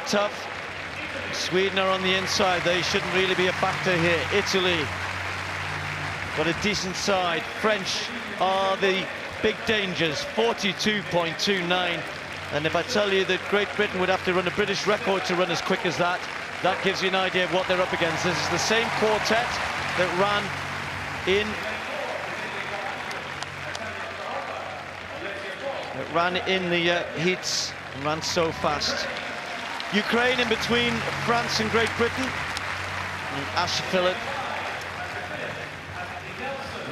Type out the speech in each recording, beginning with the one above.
tough. Sweden are on the inside. They shouldn't really be a factor here. Italy got a decent side. French are the big dangers, 42.29. And if I tell you that Great Britain would have to run a British record to run as quick as that, that gives you an idea of what they're up against. This is the same quartet that ran in the heats and ran so fast. Ukraine in between France and Great Britain. And Asher Phillip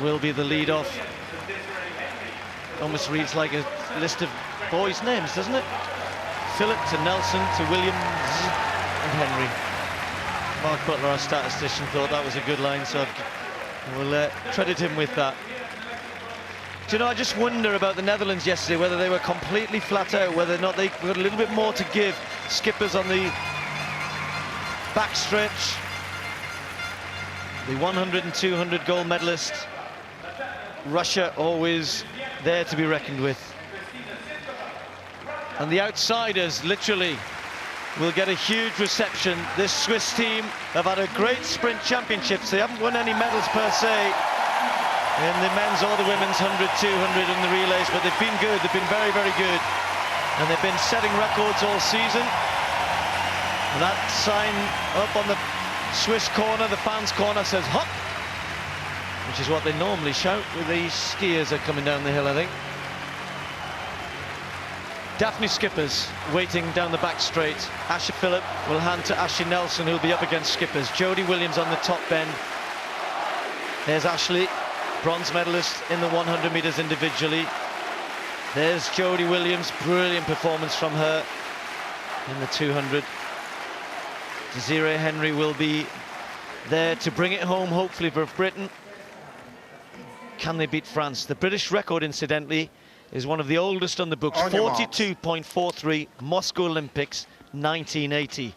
will be the lead-off. Almost reads like a list of boys' names, doesn't it? Phillip to Nelson to Williams and Henry. Mark Butler, our statistician, thought that was a good line, so we'll credit him with that. Do you know, I just wonder about the Netherlands yesterday, whether they were completely flat out, whether or not they got a little bit more to give. Skippers on the backstretch, the 100 and 200 gold medalists. Russia always there to be reckoned with. And the outsiders literally will get a huge reception. This Swiss team have had a great sprint championships. They haven't won any medals per se in the men's or the women's 100, 200 and the relays, but they've been good. They've been very, very good. And they've been setting records all season. And that sign up on the Swiss corner, the fans' corner, says hop, which is what they normally shout with the skiers are coming down the hill, I think. Daphne Skippers waiting down the back straight. Asher Phillip will hand to Ashley Nelson, who'll be up against Skippers. Jodie Williams on the top bend. There's Ashley, bronze medalist in the 100 meters individually. There's Jodie Williams, brilliant performance from her in the 200. Desiree Henry will be there to bring it home, hopefully, for Britain. Can they beat France? The British record, incidentally, is one of the oldest on the books, 42.43, Moscow Olympics, 1980.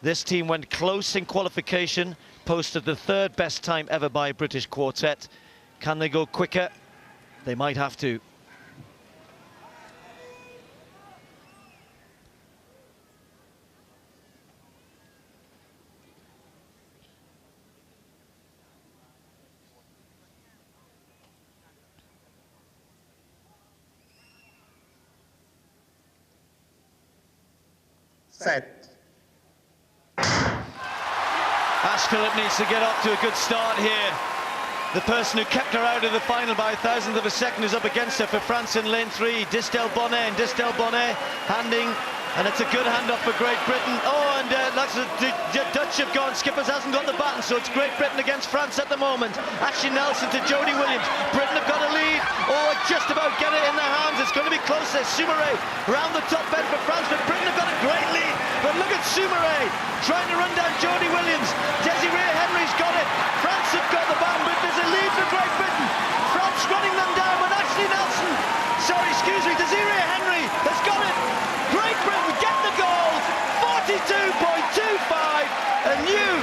This team went close in qualification, posted the third best time ever by a British quartet. Can they go quicker? They might have to. Set. Ash Phillip needs to get off to a good start here. The person who kept her out of the final by a thousandth of a second is up against her for France in lane 3. Distel Bonnet, and Distel Bonnet handing, and it's a good handoff for Great Britain. Oh, and the Dutch have gone. Skippers hasn't got the baton, so it's Great Britain against France at the moment. Ashley Nelson to Jodie Williams. Britain have got a lead. Oh, just about get it in their hands. It's going to be close there. Soumaré round the top bend for France, but Britain have got a great lead. But look at Soumaré trying to run down Jodie Williams. Desiree Henry's got it. France have got the baton, but there's a lead for Great Britain. France running them down, but Ashley Nelson, sorry, excuse me, Desiree Henry has got it. Great Britain get the gold, 42.25, a new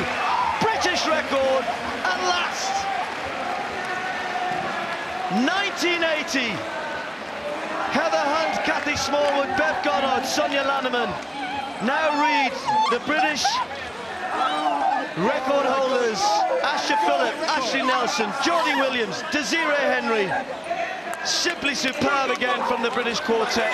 British record at last. 1980. Heather Hunt, Kathy Smallwood, Bev Goddard, Sonia Lanneman. Now read the British record holders: Asher Phillip, Ashley Nelson, Jodie Williams, Desiree Henry. Simply superb again from the British quartet.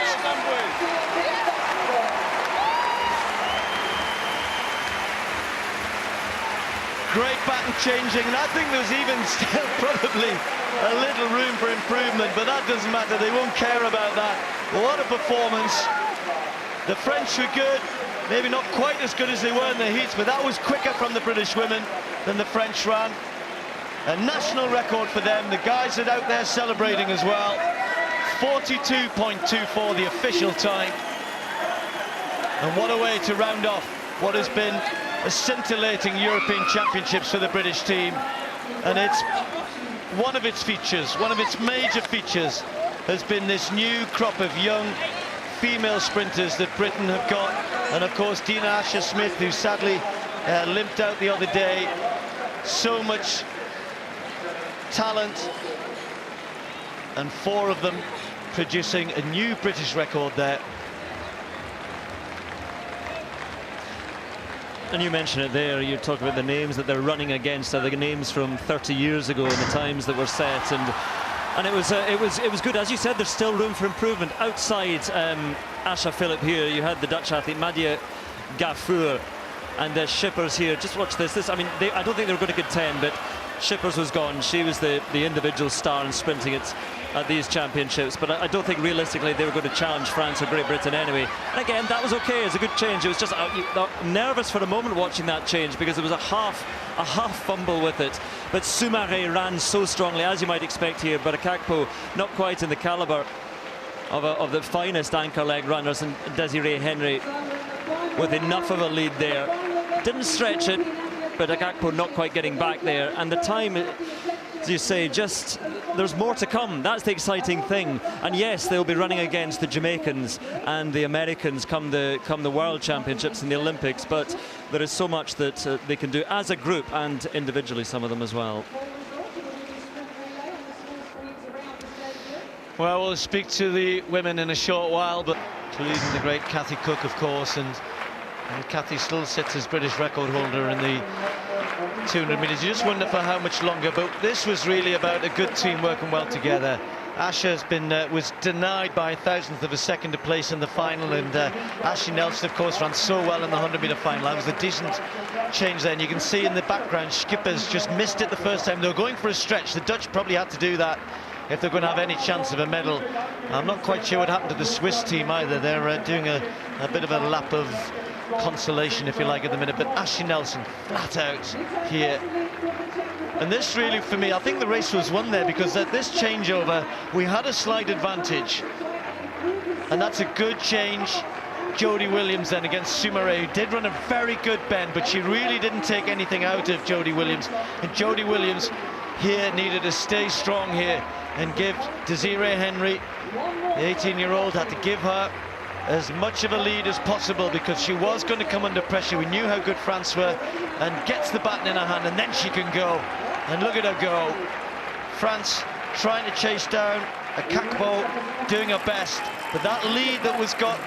Great baton changing, and I think there's even still probably a little room for improvement, but that doesn't matter. They won't care about that. What a performance. The French were good, maybe not quite as good as they were in the heats, but that was quicker from the British women than the French ran. A national record for them. The guys are out there celebrating as well. 42.24, the official time. And what a way to round off what has been a scintillating European Championships for the British team. And it's one of its features, one of its major features, has been this new crop of young female sprinters that Britain have got. And of course, Dina Asher-Smith, who sadly limped out the other day. So much talent, and 4 of them producing a new British record there. And you mentioned it there, you talk about the names that they're running against are the names from 30 years ago and the times that were set, and it was good. As you said, there's still room for improvement. Outside Asha Philip here, you had the Dutch athlete Madia Gafour, and the Schippers here. Just watch this. I mean, I don't think they were going to get 10, but Schippers was gone. She was the individual star in sprinting at these championships, but I don't think realistically they were going to challenge France or Great Britain anyway. And again, that was okay. It's a good change. It was just nervous for a moment watching that change because there was a half fumble with it. But Soumaré ran so strongly, as you might expect here, but Akakpo not quite in the caliber of the finest anchor leg runners, and Desiree Henry with enough of a lead there. Didn't stretch it, but Akakpo not quite getting back there. And the time, as you say, just there's more to come. That's the exciting thing. And yes, they'll be running against the Jamaicans and the Americans come the World Championships and the Olympics, but there is so much that they can do as a group and individually, some of them as well. Well, we'll speak to the women in a short while, but including the great Kathy Cook, of course, and Kathy still sits as British record holder in the 200 metres. You just wonder for how much longer, but this was really about a good team working well together. Asha has was denied by a thousandth of a second to place in the final, and Ashley Nelson, of course, ran so well in the 100-metre final. That was a decent change there, and you can see in the background Schippers just missed it the first time. They were going for a stretch. The Dutch probably had to do that if they're going to have any chance of a medal. I'm not quite sure what happened to the Swiss team either. They're doing a bit of a lap of consolation, if you like, at the minute, but Ashley Nelson flat out here. And this really, for me, I think the race was won there, because at this changeover we had a slight advantage, and that's a good change. Jodie Williams then against Soumaré, who did run a very good bend, but she really didn't take anything out of Jodie Williams, and Jodie Williams here needed to stay strong here and give Desiree Henry, the 18-year-old, had to give her as much of a lead as possible, because she was going to come under pressure. We knew how good France were, and gets the baton in her hand, and then she can go. And look at her go. France trying to chase down Akakpo, doing her best, but that lead that was got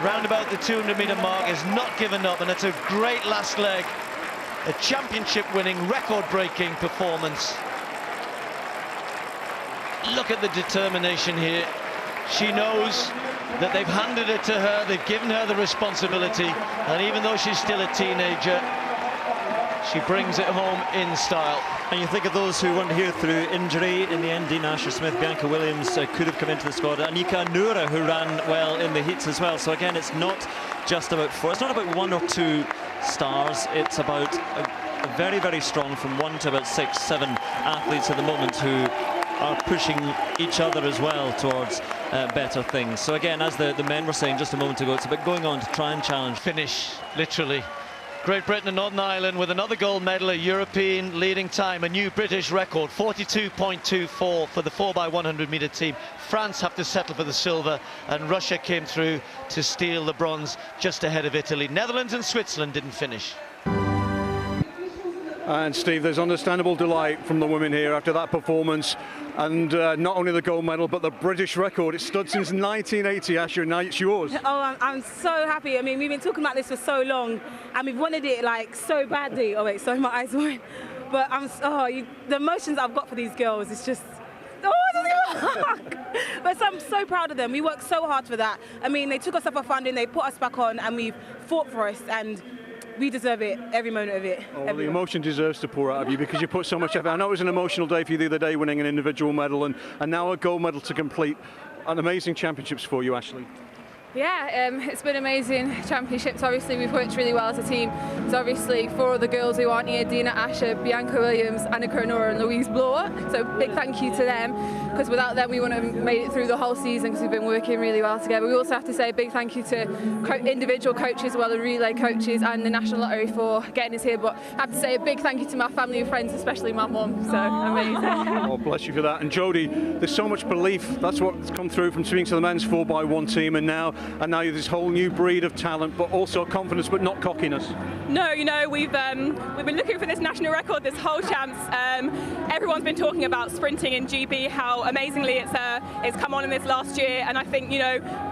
round about the 200-metre mark is not given up, and it's a great last leg. A championship-winning, record-breaking performance. Look at the determination here. She knows that they've handed it to her, they've given her the responsibility, and even though she's still a teenager, she brings it home in style. And you think of those who weren't here through injury in the end. Dean Asher-Smith, Bianca Williams could have come into the squad. Anika Noura, who ran well in the heats as well. So again, it's not just about four, it's not about one or two stars, it's about a very, very strong, from 1 to about 6, 7 athletes at the moment who are pushing each other as well towards better things. So again, as the men were saying just a moment ago, it's about going on to try and challenge. Finish, literally. Great Britain and Northern Ireland with another gold medal, a European leading time, a new British record, 42.24 for the 4x100 metre team. France have to settle for the silver, and Russia came through to steal the bronze just ahead of Italy. Netherlands and Switzerland didn't finish. And Steve, there's understandable delight from the women here after that performance, and not only the gold medal but the British record. It stood since 1980, Asher, and now it's yours. Oh, I'm so happy. I mean, we've been talking about this for so long, and we've wanted it like so badly. Oh wait, sorry, my eyes went. But the emotions I've got for these girls is just. But I'm so proud of them. We worked so hard for that. I mean, they took us up for funding, they put us back on, and we've fought for us, and we deserve it, every moment of it. Oh, well, the emotion deserves to pour out of you because you put so much effort. I know it was an emotional day for you the other day, winning an individual medal, and now a gold medal to complete. An amazing championships for you, Ashley. Yeah, it's been amazing championships. Obviously, we've worked really well as a team. There's obviously 4 other girls who aren't here: Dina Asher, Bianca Williams, Annika Noura and Louise Blower. So big thank you to them, because without them we wouldn't have made it through the whole season, because we've been working really well together. We also have to say a big thank you to individual coaches as well, the relay coaches and the National Lottery for getting us here. But I have to say a big thank you to my family and friends, especially my mum. So amazing. Oh, bless you for that. And Jodie, there's so much belief. That's what's come through from speaking to the men's 4x1 team, and now this whole new breed of talent, but also confidence, but not cockiness. No, you know, we've been looking for this national record this whole champs. Everyone's been talking about sprinting in GB, how how amazingly it's come on in this last year, and I think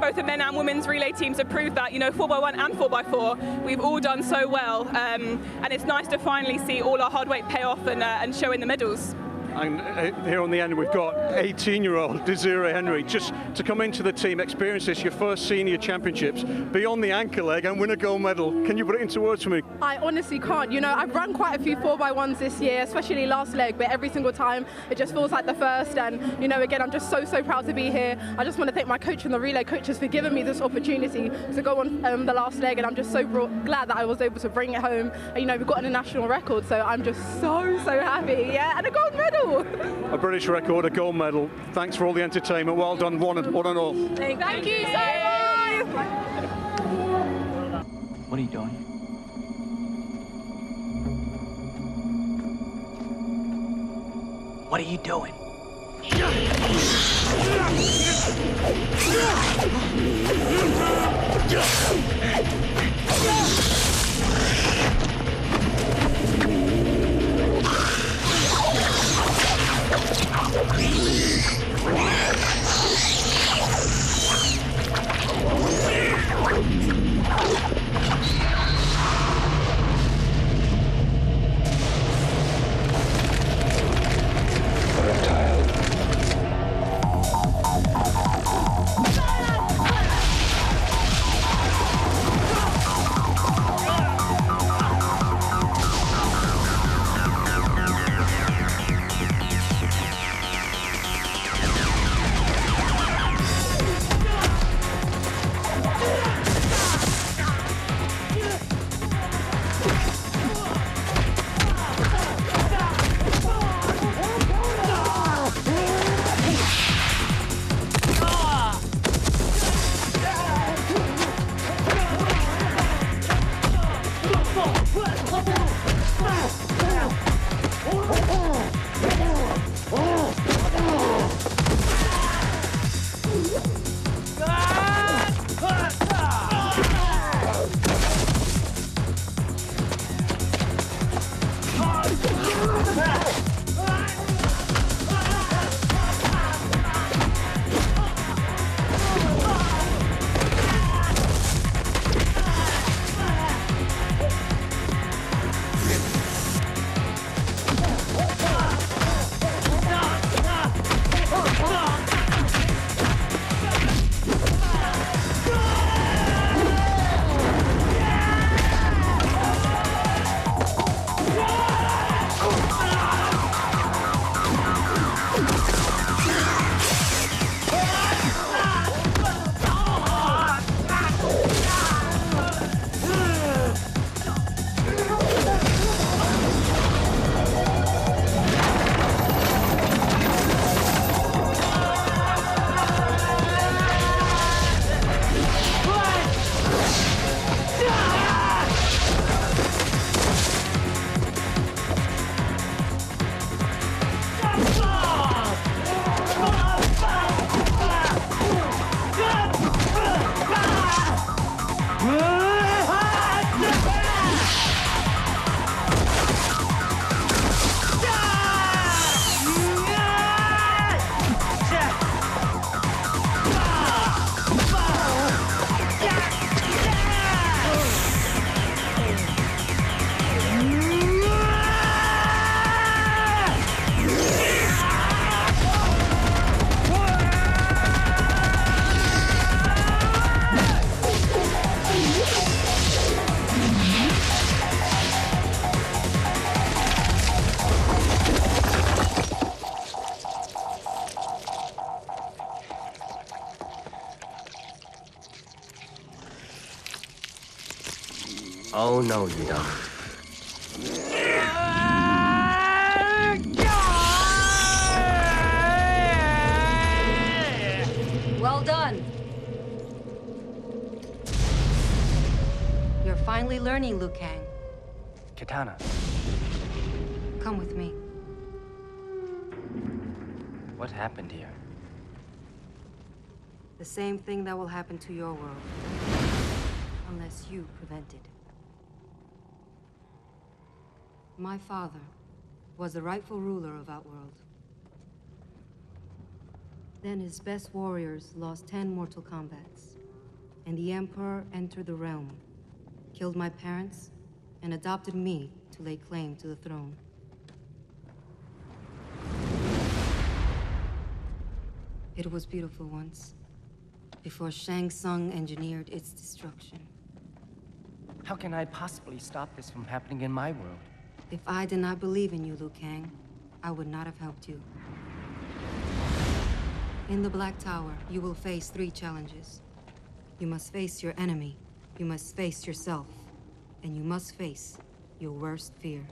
both the men and women's relay teams have proved that 4x1 and 4x4 we've all done so well, and it's nice to finally see all our hard work pay off and show in the medals. And here on the end we've got 18-year-old Desiree Henry, just to come into the team, experience this, your first senior championships, be on the anchor leg and win a gold medal. Can you put it into words for me? I honestly can't. I've run quite a few 4x1s this year, especially last leg, but every single time it just feels like the first. And again, I'm just so proud to be here. I just want to thank my coach and the relay coaches for giving me this opportunity to go on the last leg, and I'm just so glad that I was able to bring it home. And, we've got a national record, so I'm just so happy. Yeah, and a gold medal. A British record, a gold medal. Thanks for all the entertainment. Well done, one and all. Thank you so much. What are you doing? What are you doing? Oh, no, you don't. Well done. You're finally learning, Liu Kang. Katana. Come with me. What happened here? The same thing that will happen to your world. Unless you prevent it. My father was the rightful ruler of Outworld. Then his best warriors lost 10 mortal combats, and the Emperor entered the realm, killed my parents, and adopted me to lay claim to the throne. It was beautiful once, before Shang Tsung engineered its destruction. How can I possibly stop this from happening in my world? If I did not believe in you, Liu Kang, I would not have helped you. In the Black Tower, you will face 3 challenges. You must face your enemy, you must face yourself, and you must face your worst fear.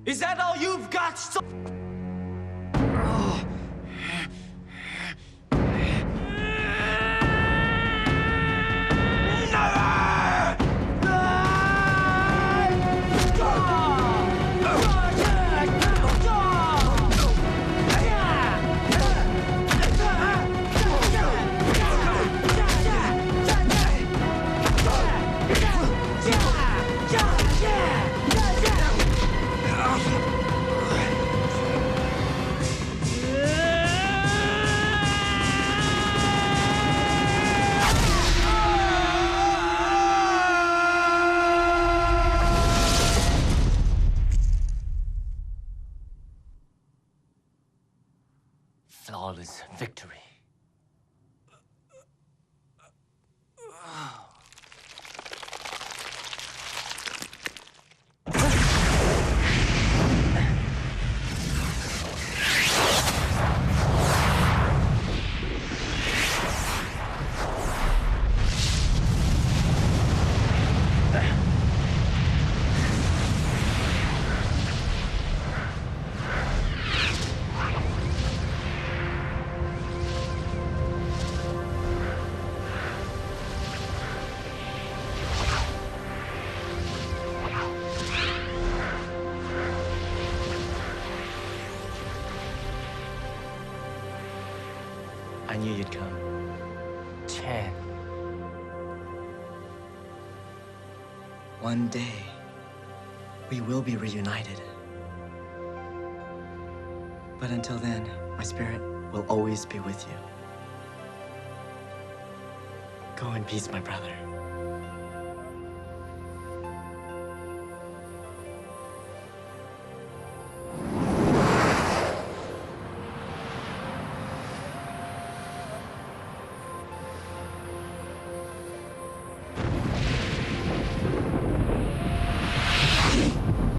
Is that all you've got? Flawless victory. I knew you'd come. Chan. One day, we will be reunited. But until then, my spirit will always be with you. Go in peace, my brother.